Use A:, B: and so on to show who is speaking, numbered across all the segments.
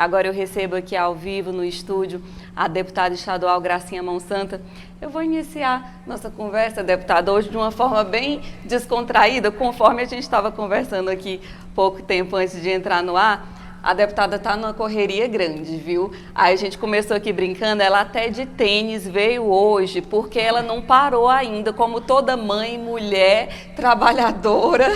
A: Agora eu recebo aqui ao vivo no estúdio a deputada estadual Gracinha Monsanta. Eu vou iniciar nossa conversa, deputada, hoje de uma forma bem descontraída, conforme a gente estava conversando aqui pouco tempo antes de entrar no ar. A deputada está numa correria grande, viu? Aí a gente começou aqui brincando, ela até de tênis veio hoje, porque ela não parou ainda, como toda mãe, mulher, trabalhadora.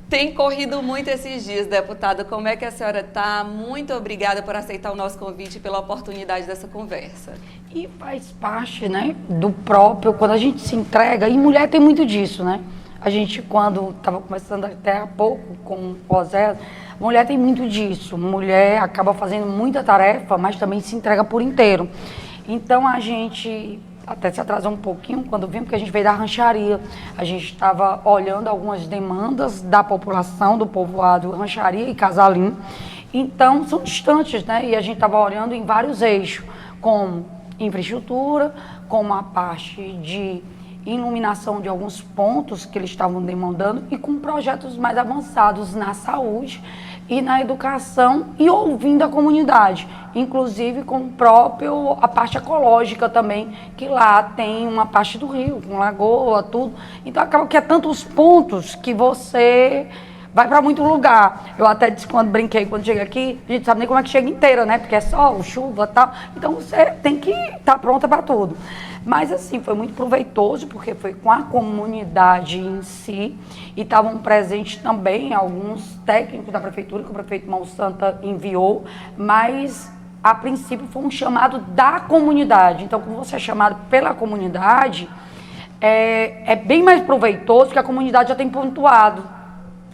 A: Tem corrido muito esses dias, deputada. Como é que a senhora está? Muito obrigada por aceitar o nosso convite e pela oportunidade dessa conversa.
B: E faz parte, né, do próprio, quando a gente se entrega, e mulher tem muito disso, né? A gente, quando estava conversando até há pouco com o Zé, mulher tem muito disso. Mulher acaba fazendo muita tarefa, mas também se entrega por inteiro. Então, a gente até se atrasou um pouquinho quando vimos que a gente veio da rancharia. A gente estava olhando algumas demandas da população, do povoado Rancharia e Casalim. Então, são distantes, né? E a gente estava olhando em vários eixos, como infraestrutura, como a parte de iluminação de alguns pontos que eles estavam demandando e com projetos mais avançados na saúde e na educação e ouvindo a comunidade, inclusive com a parte ecológica também, que lá tem uma parte do rio, com lagoa, tudo. Então acaba que é tantos pontos que você vai para muito lugar. Eu até disse quando brinquei, quando chega aqui, a gente sabe nem como é que chega inteira, né? Porque é sol, chuva e tal. Então você tem que estar pronta para tudo. Mas assim, foi muito proveitoso, porque foi com a comunidade em si, e estavam presentes também alguns técnicos da prefeitura, que o prefeito Monsanta enviou, mas a princípio foi um chamado da comunidade. Então, como você é chamado pela comunidade, é bem mais proveitoso, que a comunidade já tem pontuado.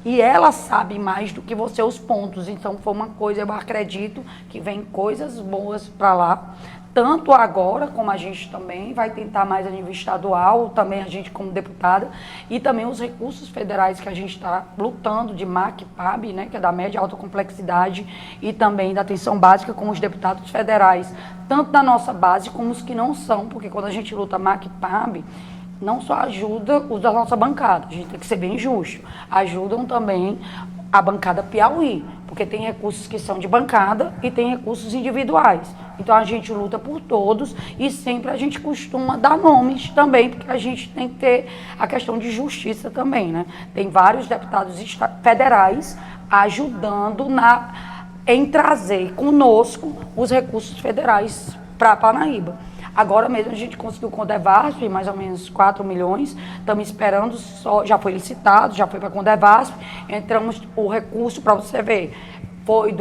B: E ela sabe mais do que você os pontos. Então, foi uma coisa, eu acredito, que vem coisas boas para lá. Tanto agora, como a gente também vai tentar mais a nível estadual, também a gente como deputada, e também os recursos federais que a gente está lutando, de MAC, PAB, né, que é da média e alta complexidade, e também da atenção básica com os deputados federais, tanto da nossa base como os que não são, porque quando a gente luta MAC, PAB, não só ajuda os da nossa bancada, a gente tem que ser bem justo, ajudam também a bancada Piauí, porque tem recursos que são de bancada e tem recursos individuais. Então a gente luta por todos e sempre a gente costuma dar nomes também, porque a gente tem que ter a questão de justiça também, né? Tem vários deputados federais ajudando em trazer conosco os recursos federais para Parnaíba. Agora mesmo a gente conseguiu com o Condevasp, mais ou menos 4 milhões, estamos esperando, já foi licitado, já foi para a Condevasp, entramos o recurso, para você ver, foi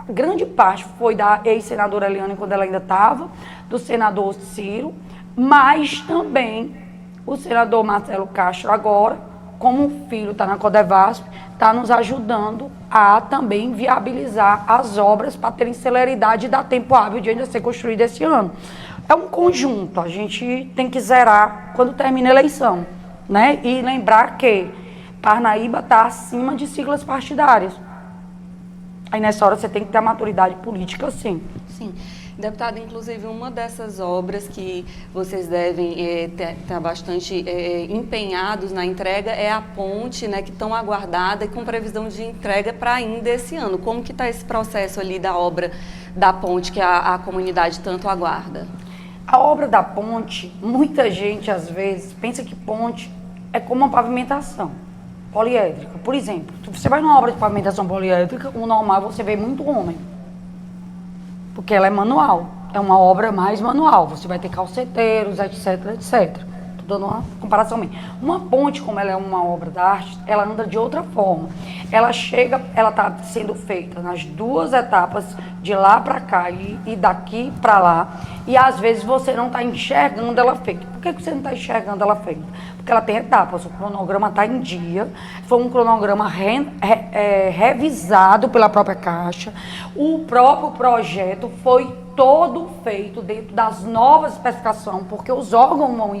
B: grande parte foi da ex-senadora Eliane, quando ela ainda estava, do senador Ciro, mas também o senador Marcelo Castro agora, como o filho está na Condevasp, está nos ajudando a também viabilizar as obras para terem celeridade e dar tempo hábil de ainda ser construída esse ano. É um conjunto, a gente tem que zerar quando termina a eleição, né? E lembrar que Parnaíba está acima de siglas partidárias. Aí nessa hora você tem que ter a maturidade política, sim.
A: Sim. Deputada, inclusive uma dessas obras que vocês devem estar bastante empenhados na entrega é a ponte, né, que tão aguardada e com previsão de entrega para ainda esse ano. Como que está esse processo ali da obra da ponte que a comunidade tanto aguarda?
B: A obra da ponte, muita gente às vezes pensa que ponte é como uma pavimentação poliédrica. Por exemplo, se você vai numa obra de pavimentação poliédrica, o normal você vê muito homem. Porque ela é manual, é uma obra mais manual, você vai ter calceteiros, etc, etc. Estou dando uma comparação minha. Uma ponte, como ela é uma obra da arte, ela anda de outra forma. Ela está sendo feita nas duas etapas, de lá para cá e daqui para lá, e às vezes você não está enxergando ela feita. Por que você não está enxergando ela feita? Porque ela tem etapas, o cronograma está em dia, foi um cronograma revisado pela própria Caixa, o próprio projeto foi todo feito dentro das novas especificações, porque os órgãos vão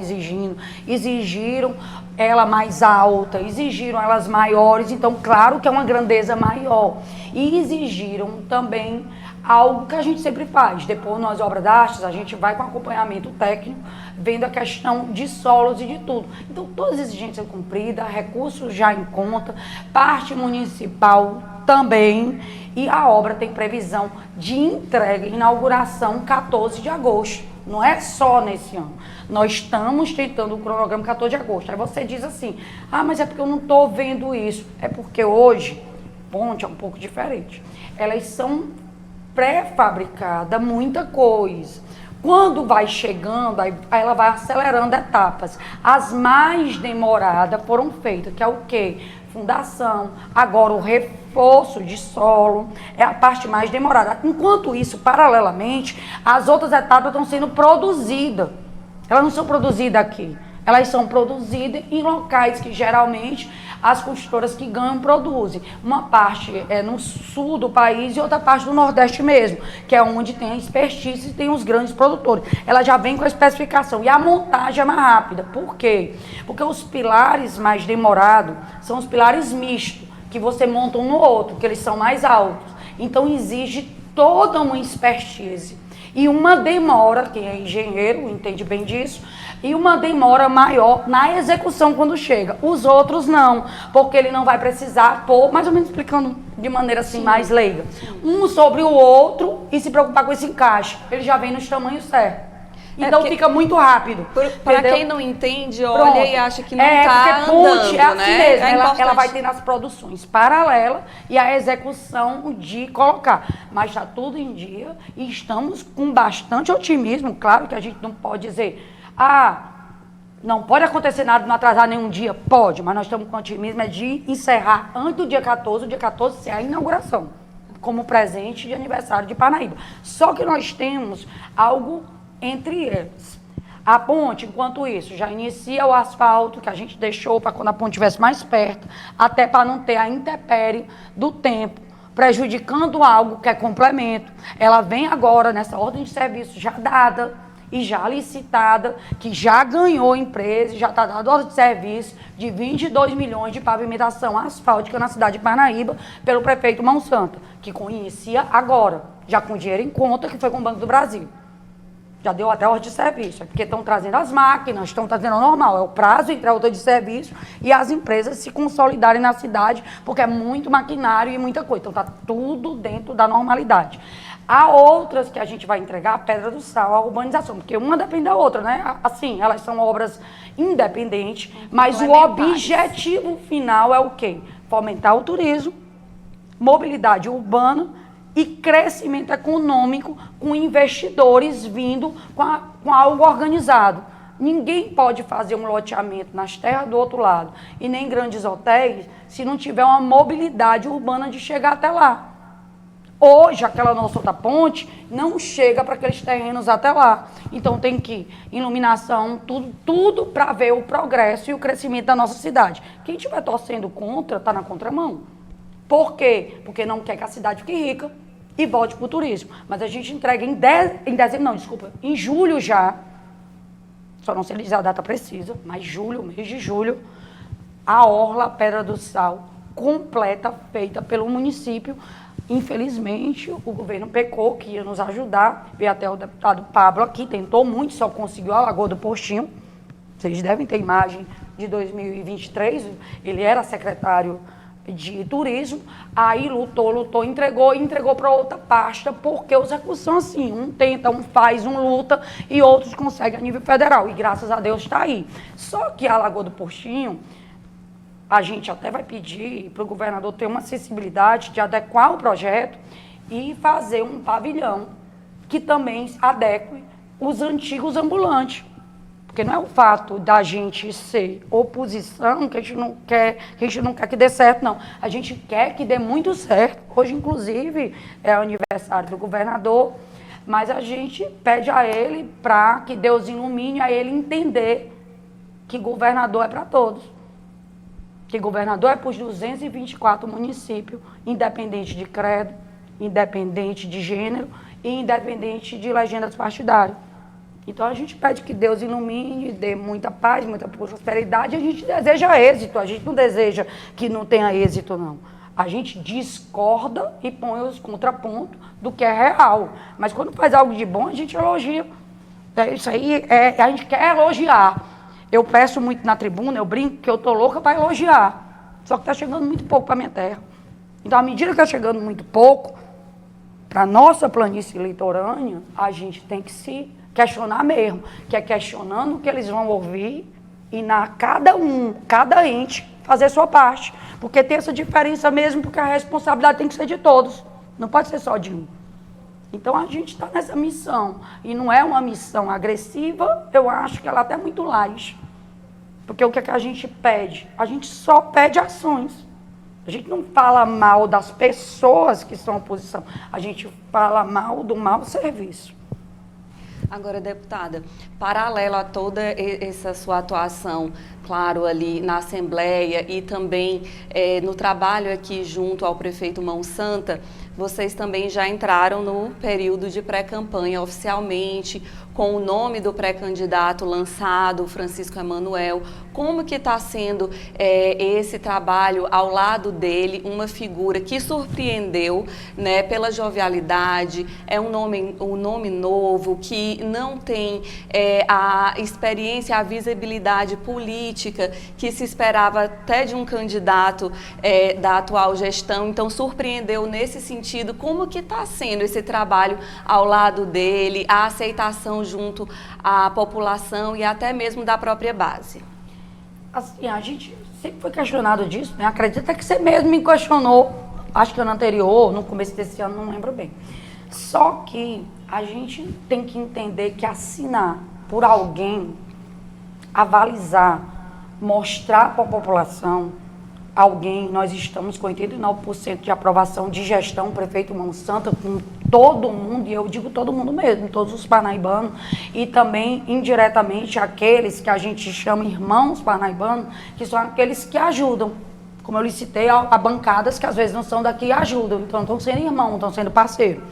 B: exigiram ela mais alta, exigiram elas maiores, então claro que é uma grandeza maior, e exigiram também algo que a gente sempre faz. Depois, nas obras d'arte, a gente vai com acompanhamento técnico, vendo a questão de solos e de tudo. Então, todas as exigências cumpridas, recursos já em conta, parte municipal também, e a obra tem previsão de entrega e inauguração 14 de agosto. Não é só nesse ano. Nós estamos tentando o cronograma 14 de agosto. Aí você diz assim, mas é porque eu não estou vendo isso. É porque hoje, ponte é um pouco diferente. Elas são pré-fabricadas, muita coisa. Quando vai chegando, aí ela vai acelerando etapas. As mais demoradas foram feitas, que é o quê? Fundação, agora o reforço de solo, é a parte mais demorada. Enquanto isso, paralelamente, as outras etapas estão sendo produzidas. Elas não são produzidas aqui, elas são produzidas em locais que geralmente as construtoras que ganham produzem. Uma parte é no sul do país e outra parte do nordeste mesmo, que é onde tem a expertise e tem os grandes produtores. Ela já vem com a especificação e a montagem é mais rápida. Por quê? Porque os pilares mais demorados são os pilares mistos, que você monta um no outro, que eles são mais altos. Então exige toda uma expertise. E uma demora, quem é engenheiro entende bem disso, e uma demora maior na execução quando chega. Os outros não, porque ele não vai precisar pôr, mais ou menos explicando de maneira assim mais leiga, um sobre o outro e se preocupar com esse encaixe. Ele já vem nos tamanhos certos. Então fica muito rápido.
A: Para quem não entende, olha
B: Pronto.
A: e acha que não está andando,
B: é assim
A: né?
B: mesmo.
A: É
B: Ela vai ter nas produções paralelas e a execução de colocar. Mas está tudo em dia e estamos com bastante otimismo. Claro que a gente não pode dizer, não pode acontecer nada, não atrasar nenhum dia. Pode, mas nós estamos com otimismo de encerrar antes do dia 14, o dia 14 ser a inauguração, como presente de aniversário de Parnaíba. Só que nós temos algo entre eles. A ponte, enquanto isso, já inicia o asfalto que a gente deixou para quando a ponte estivesse mais perto, até para não ter a intempérie do tempo, prejudicando algo que é complemento. Ela vem agora nessa ordem de serviço já dada e já licitada, que já ganhou empresa, já está dando ordem de serviço de 22 milhões de pavimentação asfáltica na cidade de Parnaíba pelo prefeito Mão Santa, que inicia agora, já com dinheiro em conta, que foi com o Banco do Brasil. Já deu até ordem de serviço, porque estão trazendo as máquinas, estão trazendo o normal, é o prazo entre a ordem de serviço e as empresas se consolidarem na cidade, porque é muito maquinário e muita coisa, então está tudo dentro da normalidade. Há outras que a gente vai entregar, a Pedra do Sal, a urbanização, porque uma depende da outra, né? Assim, elas são obras independentes, mas o objetivo final é o quê? Fomentar o turismo, mobilidade urbana, e crescimento econômico com investidores vindo com algo organizado. Ninguém pode fazer um loteamento nas terras do outro lado e nem grandes hotéis se não tiver uma mobilidade urbana de chegar até lá. Hoje, aquela nossa outra ponte não chega para aqueles terrenos até lá. Então tem que iluminação, tudo para ver o progresso e o crescimento da nossa cidade. Quem estiver torcendo contra, está na contramão. Por quê? Porque não quer que a cidade fique rica e volte para o turismo. Mas a gente entrega em julho já, só não sei dizer a data precisa, mas julho, mês de julho, a Orla Pedra do Sal, completa, feita pelo município. Infelizmente, o governo pecou, que ia nos ajudar, veio até o deputado Pablo aqui, tentou muito, só conseguiu a Lagoa do Postinho. Vocês devem ter imagem de 2023, ele era secretário de turismo, aí lutou, entregou para outra pasta, porque os recursos são assim, um tenta, um faz, um luta, e outros conseguem a nível federal, e graças a Deus está aí. Só que a Lagoa do Postinho, a gente até vai pedir para o governador ter uma sensibilidade de adequar o projeto e fazer um pavilhão que também adeque os antigos ambulantes. Porque não é o fato da gente ser oposição que a gente não quer que dê certo, não. A gente quer que dê muito certo. Hoje, inclusive, é o aniversário do governador, mas a gente pede a ele para que Deus ilumine a ele entender que governador é para todos. Que governador é para os 224 municípios, independente de credo, independente de gênero e independente de legendas partidárias. Então a gente pede que Deus ilumine, dê muita paz, muita prosperidade, a gente deseja êxito, a gente não deseja que não tenha êxito, não. A gente discorda e põe os contrapontos do que é real. Mas quando faz algo de bom, a gente elogia. Isso aí, a gente quer elogiar. Eu peço muito na tribuna, eu brinco que eu tô louca para elogiar. Só que está chegando muito pouco para minha terra. Então, à medida que está chegando muito pouco, para a nossa planície litorânea, a gente tem que se questionar mesmo. Que é questionando o que eles vão ouvir e cada ente, fazer sua parte. Porque tem essa diferença mesmo, porque a responsabilidade tem que ser de todos. Não pode ser só de um. Então, a gente está nessa missão. E não é uma missão agressiva, eu acho que ela até é muito light. Porque o que é que a gente pede? A gente só pede ações. A gente não fala mal das pessoas que são oposição. A gente fala mal do mau serviço.
A: Agora, deputada, paralelo a toda essa sua atuação, claro, ali na Assembleia e também no trabalho aqui junto ao prefeito Mão Santa, vocês também já entraram no período de pré-campanha oficialmente, com o nome do pré-candidato lançado, Francisco Emanuel. Como que está sendo esse trabalho ao lado dele, uma figura que surpreendeu, né, pela jovialidade, é um nome novo, que não tem a experiência, a visibilidade política que se esperava até de um candidato da atual gestão, então surpreendeu nesse sentido. Como que está sendo esse trabalho ao lado dele, a aceitação junto à população e até mesmo da própria base?
B: Assim, a gente sempre foi questionado disso, né? Acredita que você mesmo me questionou, acho que ano anterior, no começo desse ano, não lembro bem. Só que a gente tem que entender que assinar por alguém, avalizar, mostrar para a população, nós estamos com 89% de aprovação de gestão, prefeito Mão Santa, com todo mundo, e eu digo todo mundo mesmo, todos os parnaibanos, e também indiretamente aqueles que a gente chama irmãos parnaibanos, que são aqueles que ajudam. Como eu lhe citei, há bancadas que às vezes não são daqui e ajudam, então estão sendo irmãos, estão sendo parceiros.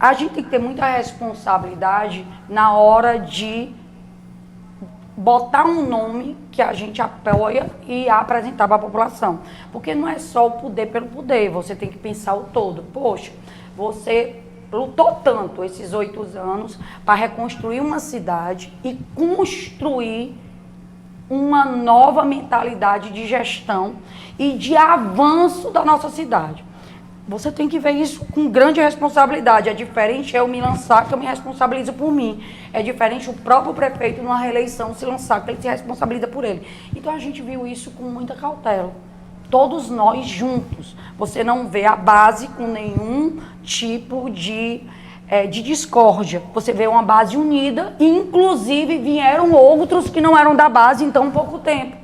B: A gente tem que ter muita responsabilidade na hora de botar um nome que a gente apoia e apresentar para a população. Porque não é só o poder pelo poder, você tem que pensar o todo. Poxa, você lutou tanto esses 8 anos para reconstruir uma cidade e construir uma nova mentalidade de gestão e de avanço da nossa cidade. Você tem que ver isso com grande responsabilidade. É diferente eu me lançar, que eu me responsabilizo por mim. É diferente o próprio prefeito, numa reeleição, se lançar, que ele se responsabiliza por ele. Então, a gente viu isso com muita cautela. Todos nós juntos. Você não vê a base com nenhum tipo de discórdia. Você vê uma base unida, e inclusive vieram outros que não eram da base em tão pouco tempo.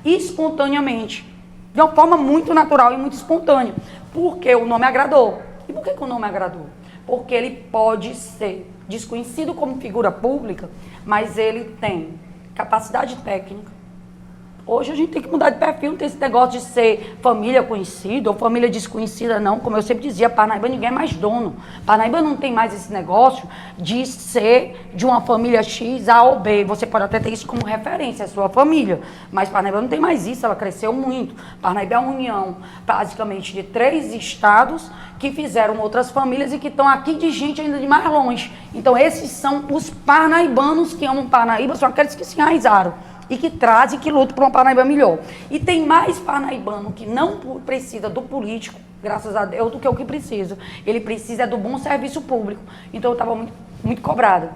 B: Espontaneamente. De uma forma muito natural e muito espontânea. Porque o nome agradou. E por que o nome agradou? Porque ele pode ser desconhecido como figura pública, mas ele tem capacidade técnica. Hoje a gente tem que mudar de perfil, não tem esse negócio de ser família conhecida ou família desconhecida, não. Como eu sempre dizia, Parnaíba ninguém é mais dono. Parnaíba não tem mais esse negócio de ser de uma família X, A ou B. Você pode até ter isso como referência, a sua família. Mas Parnaíba não tem mais isso, ela cresceu muito. Parnaíba é uma união, basicamente, de 3 estados que fizeram outras famílias e que estão aqui de gente ainda de mais longe. Então esses são os parnaibanos que amam Parnaíba, são aqueles que se enraizaram e que trazem, que lutam por uma Parnaíba melhor. E tem mais parnaibano que não precisa do político, graças a Deus, do que o que precisa. Ele precisa do bom serviço público. Então eu estava muito, muito cobrada.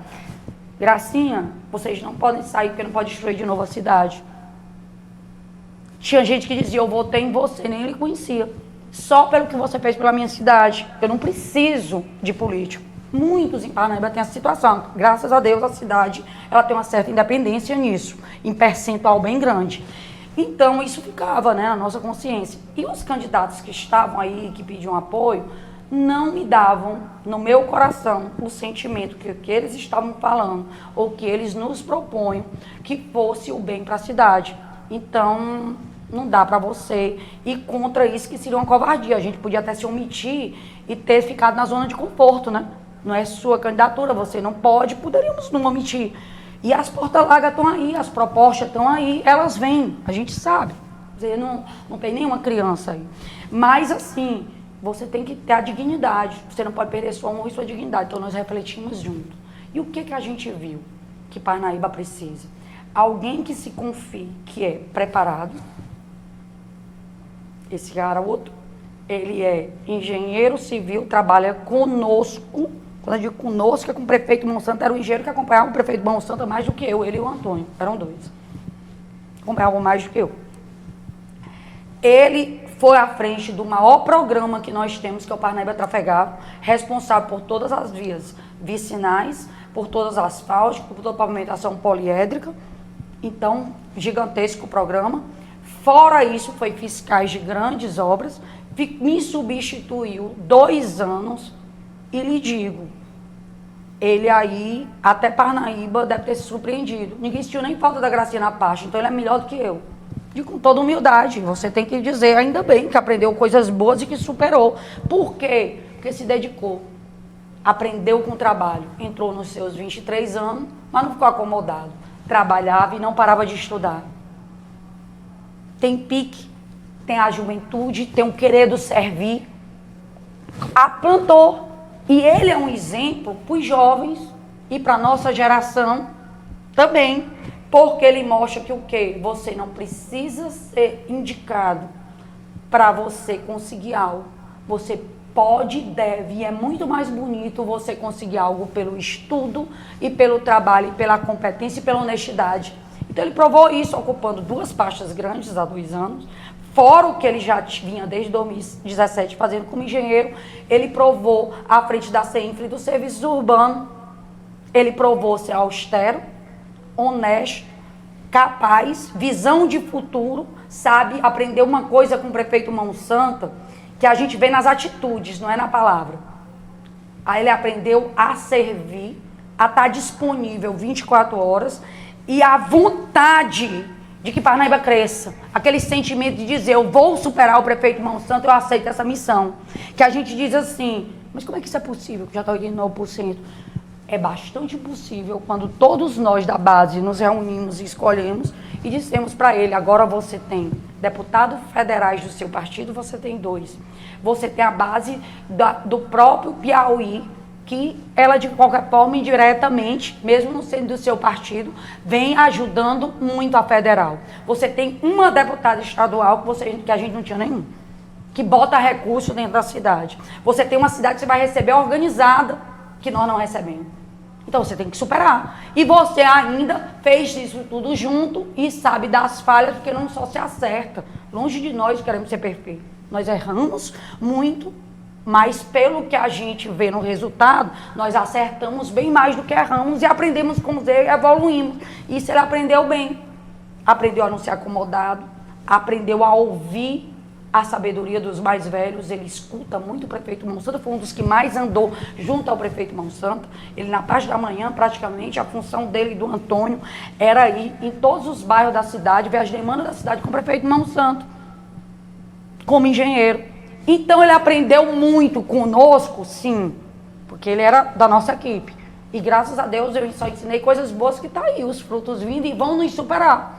B: Gracinha, vocês não podem sair porque não pode destruir de novo a cidade. Tinha gente que dizia, eu votei em você, nem ele conhecia. Só pelo que você fez pela minha cidade. Eu não preciso de político. Muitos em Parnaíba têm essa situação. Graças a Deus, a cidade ela tem uma certa independência nisso, em percentual bem grande. Então, isso ficava, né, na nossa consciência. E os candidatos que estavam aí, que pediam apoio, não me davam, no meu coração, o sentimento que eles estavam falando, ou que eles nos propõem, que fosse o bem para a cidade. Então, não dá para você ir contra isso, que seria uma covardia. A gente podia até se omitir e ter ficado na zona de conforto, né? Não é sua candidatura, você não pode, poderíamos não omitir. E as portas largas estão aí, as propostas estão aí, elas vêm, a gente sabe. Dizer, não tem nenhuma criança aí. Mas, assim, você tem que ter a dignidade. Você não pode perder sua honra e sua dignidade. Então, nós refletimos junto. E o que a gente viu que Parnaíba precisa? Alguém que se confie, que é preparado. Esse cara, outro, ele é engenheiro civil, trabalha conosco. Quando eu digo conosco, é com o prefeito Monsanto, era o engenheiro que acompanhava o prefeito Monsanto mais do que eu, ele e o Antônio, eram dois. Acompanhavam mais do que eu. Ele foi à frente do maior programa que nós temos, que é o Parnaíba Trafegado, responsável por todas as vias vicinais, por todas as asfálticas, por toda a pavimentação poliédrica. Então, gigantesco o programa. Fora isso, foi fiscais de grandes obras, me substituiu 2 anos e lhe digo, ele aí, até Parnaíba, deve ter se surpreendido. Ninguém sentiu nem falta da Gracinha na parte, então ele é melhor do que eu. E com toda humildade, você tem que dizer, ainda bem que aprendeu coisas boas e que superou. Por quê? Porque se dedicou, aprendeu com o trabalho, entrou nos seus 23 anos, mas não ficou acomodado. Trabalhava e não parava de estudar. Tem pique, tem a juventude, tem o querer do servir. Plantou. E ele é um exemplo para os jovens e para a nossa geração também. Porque ele mostra que o quê? Você não precisa ser indicado para você conseguir algo. Você pode, deve, e é muito mais bonito você conseguir algo pelo estudo e pelo trabalho, e pela competência e pela honestidade. Então ele provou isso, ocupando 2 pastas grandes há 2 anos, fora o que ele já vinha desde 2017 fazendo como engenheiro. Ele provou à frente da CENFRE do serviço urbano, ele provou ser austero, honesto, capaz, visão de futuro, sabe, aprender uma coisa com o prefeito Monsanto, que a gente vê nas atitudes, não é na palavra. Aí ele aprendeu a servir, a estar disponível 24 horas e a vontade de que Parnaíba cresça. Aquele sentimento de dizer, eu vou superar o prefeito Monsanto, eu aceito essa missão. Que a gente diz assim, mas como é que isso é possível, que já está 89%? É bastante possível quando todos nós da base nos reunimos e escolhemos e dissemos para ele, agora você tem deputados federais do seu partido, você tem 2. Você tem a base do próprio Piauí, que ela de qualquer forma, indiretamente, mesmo não sendo do seu partido, vem ajudando muito a federal. Você tem uma deputada estadual que a gente não tinha nenhum, que bota recurso dentro da cidade. Você tem uma cidade que você vai receber organizada, que nós não recebemos. Então você tem que superar. E você ainda fez isso tudo junto e sabe das falhas, porque não só se acerta. Longe de nós queremos ser perfeitos. Nós erramos muito, mas pelo que a gente vê no resultado, nós acertamos bem mais do que erramos e aprendemos com os erros e evoluímos. Isso ele aprendeu bem. Aprendeu a não ser acomodado, aprendeu a ouvir a sabedoria dos mais velhos. Ele escuta muito o prefeito Monsanto, foi um dos que mais andou junto ao prefeito Monsanto. Ele, na parte da manhã, praticamente, a função dele e do Antônio era ir em todos os bairros da cidade, ver as demandas da cidade com o prefeito Monsanto, como engenheiro. Então, ele aprendeu muito conosco, sim, porque ele era da nossa equipe. E, graças a Deus, eu só ensinei coisas boas que tá aí, os frutos vindo e vão nos superar.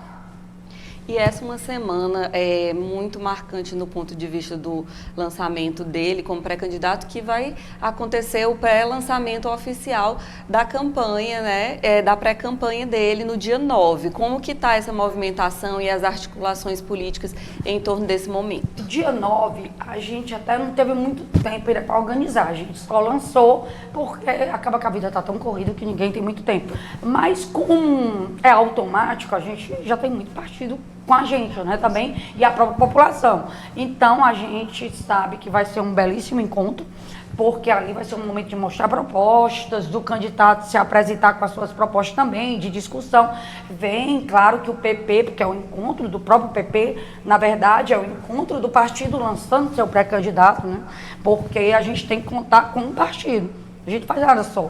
A: E essa é uma semana muito marcante no ponto de vista do lançamento dele como pré-candidato, que vai acontecer o pré-lançamento oficial da campanha, né, da pré-campanha dele no dia 9. Como que está essa movimentação e as articulações políticas em torno desse momento?
B: Dia 9, a gente até não teve muito tempo para organizar, a gente só lançou porque acaba que a vida está tão corrida que ninguém tem muito tempo. Mas como é automático, a gente já tem muito partido com a gente, né, também, e a própria população. Então, a gente sabe que vai ser um belíssimo encontro, porque ali vai ser um momento de mostrar propostas, do candidato se apresentar com as suas propostas também, de discussão. Vem, claro, que o PP, porque é o encontro do próprio PP, na verdade, é o encontro do partido lançando seu pré-candidato, né, porque a gente tem que contar com o partido. A gente faz nada só.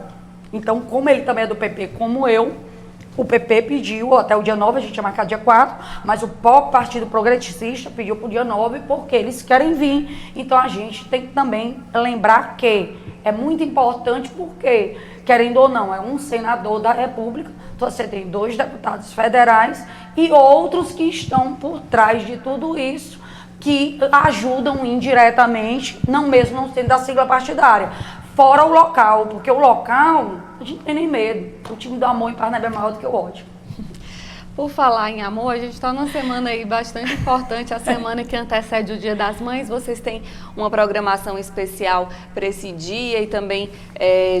B: Então, como ele também é do PP, como eu, o PP pediu, até o dia 9, a gente ia marcar dia 4, mas o próprio Partido Progressista pediu para o dia 9, porque eles querem vir. Então, a gente tem que também lembrar que é muito importante, porque, querendo ou não, é um senador da República, então você tem 2 deputados federais e outros que estão por trás de tudo isso, que ajudam indiretamente, não sendo da sigla partidária. Fora o local, porque o local, a gente não tem nem medo. O time do amor em Parnaíba é maior do que o ódio.
A: Por falar em amor, a gente está numa semana aí bastante importante, a semana que antecede o Dia das Mães. Vocês têm uma programação especial para esse dia e também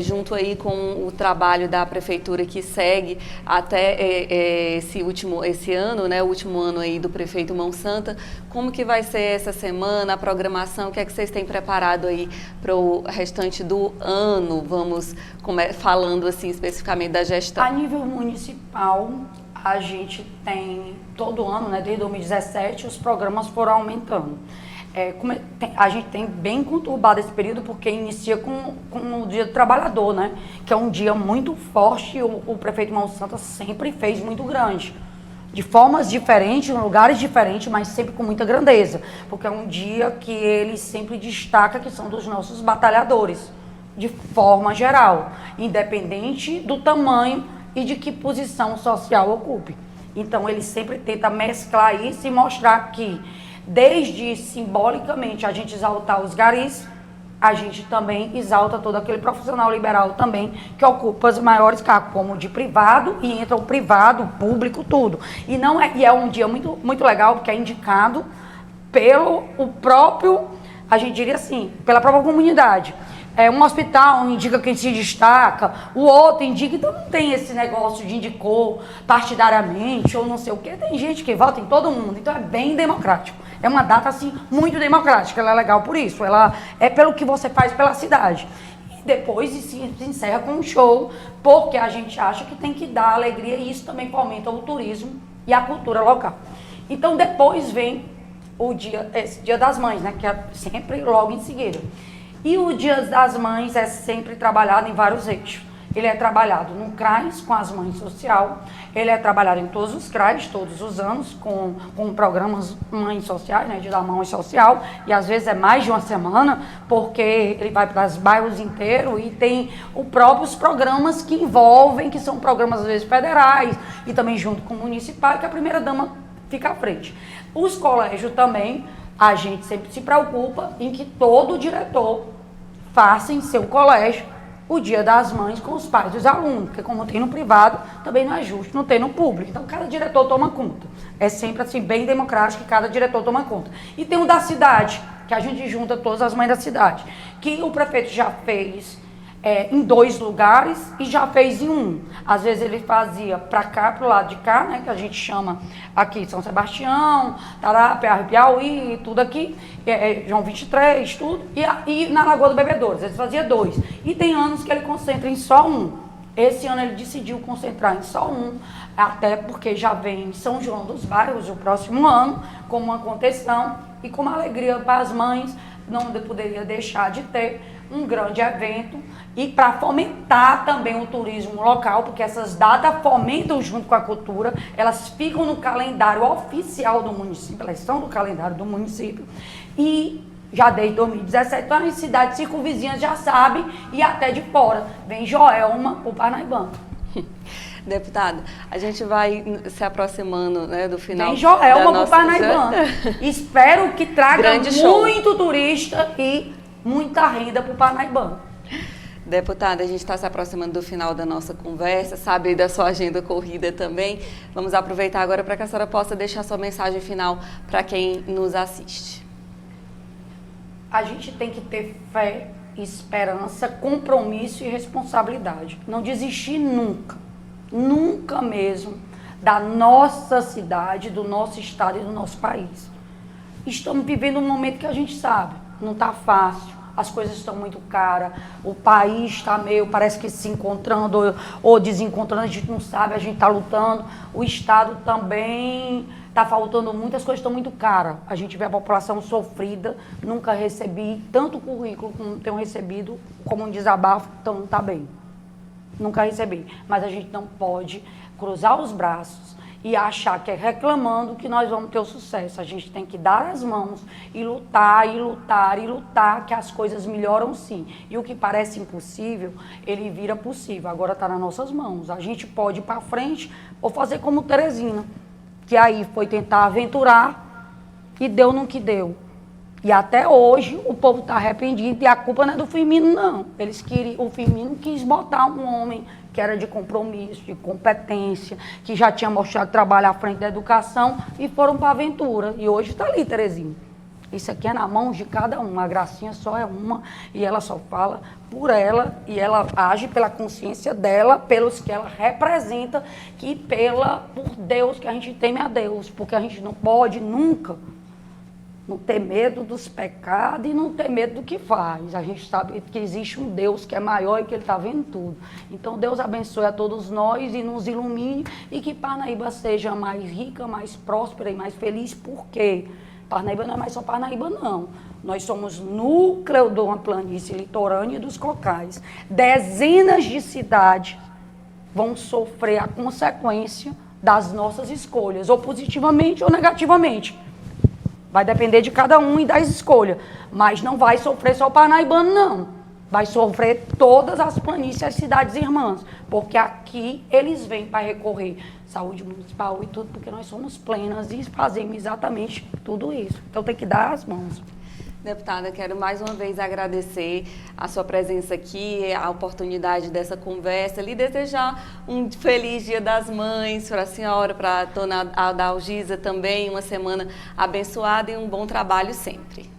A: junto aí com o trabalho da prefeitura que segue até esse ano, né, o último ano aí do prefeito Monsanto. Como que vai ser essa semana, a programação? O que é que vocês têm preparado aí para o restante do ano? Vamos falando assim especificamente da gestão.
B: A nível municipal, a gente tem, todo ano, né, desde 2017, os programas foram aumentando. A gente tem bem conturbado esse período, porque inicia com o Dia do Trabalhador, né, que é um dia muito forte e o prefeito Monsanto sempre fez muito grande. De formas diferentes, em lugares diferentes, mas sempre com muita grandeza. Porque é um dia que ele sempre destaca que são dos nossos batalhadores, de forma geral, independente do tamanho e de que posição social ocupe. Então, ele sempre tenta mesclar isso e mostrar que, desde simbolicamente a gente exaltar os garis, a gente também exalta todo aquele profissional liberal também que ocupa os maiores cargos, como de privado, e entra o privado, o público, tudo. E é um dia muito, muito legal, porque é indicado pelo próprio, a gente diria assim, pela própria comunidade. Um hospital indica quem se destaca, o outro indica, então não tem esse negócio de indicou partidariamente ou não sei o quê. Tem gente que vota em todo mundo, então é bem democrático. É uma data, assim, muito democrática, ela é legal por isso, ela é pelo que você faz pela cidade. E depois se encerra com um show, porque a gente acha que tem que dar alegria e isso também fomenta o turismo e a cultura local. Então depois vem esse Dia das Mães, né, que é sempre logo em seguida. E o Dia das Mães é sempre trabalhado em vários eixos. Ele é trabalhado no CRAS, com as mães social. Ele é trabalhado em todos os CRAS, todos os anos, com programas mães sociais, né, Dia da Mãe Social. E às vezes é mais de uma semana, porque ele vai para os bairros inteiros e tem os próprios programas que envolvem, que são programas às vezes federais e também junto com o municipal, que a primeira-dama fica à frente. Os colégios também, a gente sempre se preocupa em que todo diretor faça em seu colégio o Dia das Mães com os pais dos alunos, porque como tem no privado, também não é justo não ter no público. Então, cada diretor toma conta. É sempre assim, bem democrático, que cada diretor toma conta. E tem o da cidade, que a gente junta todas as mães da cidade, que o prefeito já fez em 2 lugares e já fez em 1. Às vezes ele fazia para cá, para o lado de cá, né, que a gente chama aqui São Sebastião, Tarápia, Piauí, tudo aqui, João 23, tudo, e na Lagoa do Bebedouro, ele fazia 2. E tem anos que ele concentra em só 1. Esse ano ele decidiu concentrar em só 1, até porque já vem São João dos Bairros o próximo ano, como uma contenção e com uma alegria para as mães, não poderia deixar de ter um grande evento e para fomentar também o turismo local, porque essas datas fomentam junto com a cultura, elas ficam no calendário oficial do município, elas estão no calendário do município e já desde 2017, então as cidades circunvizinhas já sabem e até de fora. Vem Joelma, o Parnaibano.
A: Deputada, a gente vai se aproximando, né, do final.
B: Vem Joelma, o Parnaibano. Espero que traga muito turista e muita renda para o Parnaibano.
A: Deputada, a gente está se aproximando do final da nossa conversa, sabe da sua agenda corrida também. Vamos aproveitar agora para que a senhora possa deixar sua mensagem final para quem nos assiste.
B: A gente tem que ter fé, esperança, compromisso e responsabilidade. Não desistir nunca, nunca mesmo, da nossa cidade, do nosso estado e do nosso país. Estamos vivendo um momento que a gente sabe, não está fácil, as coisas estão muito caras, o país está meio, parece que se encontrando ou desencontrando, a gente não sabe, a gente está lutando, o estado também está faltando, muitas coisas estão muito caras, a gente vê a população sofrida, nunca recebi tanto currículo como tenho recebido, como um desabafo, então não está bem, nunca recebi, mas a gente não pode cruzar os braços e achar que é reclamando que nós vamos ter o sucesso. A gente tem que dar as mãos e lutar, e lutar, e lutar, que as coisas melhoram sim. E o que parece impossível, ele vira possível. Agora está nas nossas mãos. A gente pode ir para frente ou fazer como Teresina, que aí foi tentar aventurar e deu no que deu. E até hoje o povo está arrependido e a culpa não é do Firmino, não. O Firmino quis botar um homem que era de compromisso, de competência, que já tinha mostrado trabalho à frente da educação e foram para a aventura. E hoje está ali, Terezinha. Isso aqui é na mão de cada um. A Gracinha só é uma e ela só fala por ela e ela age pela consciência dela, pelos que ela representa e por Deus, que a gente teme a Deus, porque a gente não pode nunca não ter medo dos pecados e não ter medo do que faz. A gente sabe que existe um Deus que é maior e que Ele está vendo tudo. Então Deus abençoe a todos nós e nos ilumine e que Parnaíba seja mais rica, mais próspera e mais feliz. Por quê? Parnaíba não é mais só Parnaíba, não. Nós somos núcleo de uma planície litorânea e dos cocais. Dezenas de cidades vão sofrer a consequência das nossas escolhas, ou positivamente ou negativamente. Vai depender de cada um e das escolhas. Mas não vai sofrer só o parnaibano, não. Vai sofrer todas as planícies e as cidades irmãs. Porque aqui eles vêm para recorrer saúde municipal e tudo, porque nós somos plenas e fazemos exatamente tudo isso. Então tem que dar as mãos.
A: Deputada, quero mais uma vez agradecer a sua presença aqui, a oportunidade dessa conversa, lhe desejar um feliz Dia das Mães para a senhora, para a dona Adalgisa também, uma semana abençoada e um bom trabalho sempre.